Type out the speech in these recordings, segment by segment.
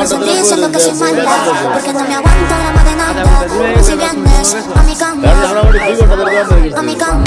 Una sonrisa es lo que se manda, porque no me aguanto la más de nada. Si vienes a mi cama, a mi cama,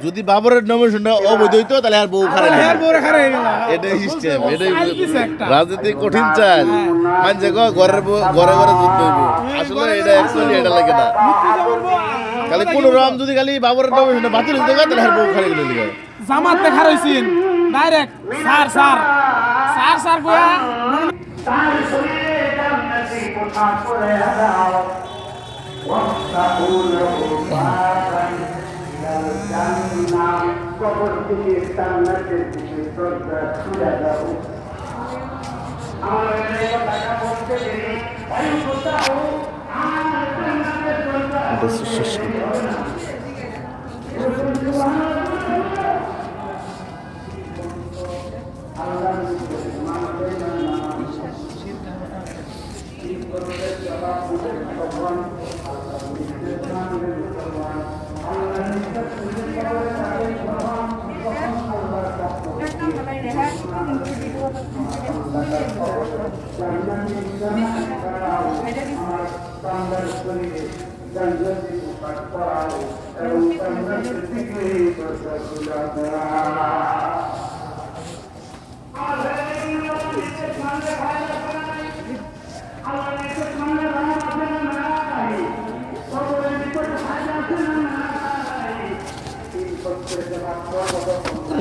যদি বাবরের নমিনেশনটা অবৈধ হইতো তাহলে আর বউ খারাপ এটাই সিস্টেম, এটাই রাজনীতি কঠিন চাল মানছে ঘরে ঘরে যুদ্ধ হইব। আসলে এটা অ্যাকচুয়ালি এটা লাগে না, খালি কোন রকম যদি খালি বাবরের নমিনেশনটা বাতিল হইতো তাহলে আর বউ খারাপ গেল লিখা জামাত দেখা হইছিন direct sir sir sir sir কয়া তার শরীরে জান্নাতি কোঠা করে দাও কবর থেকে জান্নাতের দিকে দরজা খুলে দাও। আমার টাকা বলতে দেরি বায়ু কোথাও আর জান্নাতের দরজা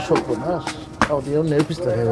সর্বনাশ অডিও নেপিস থাকে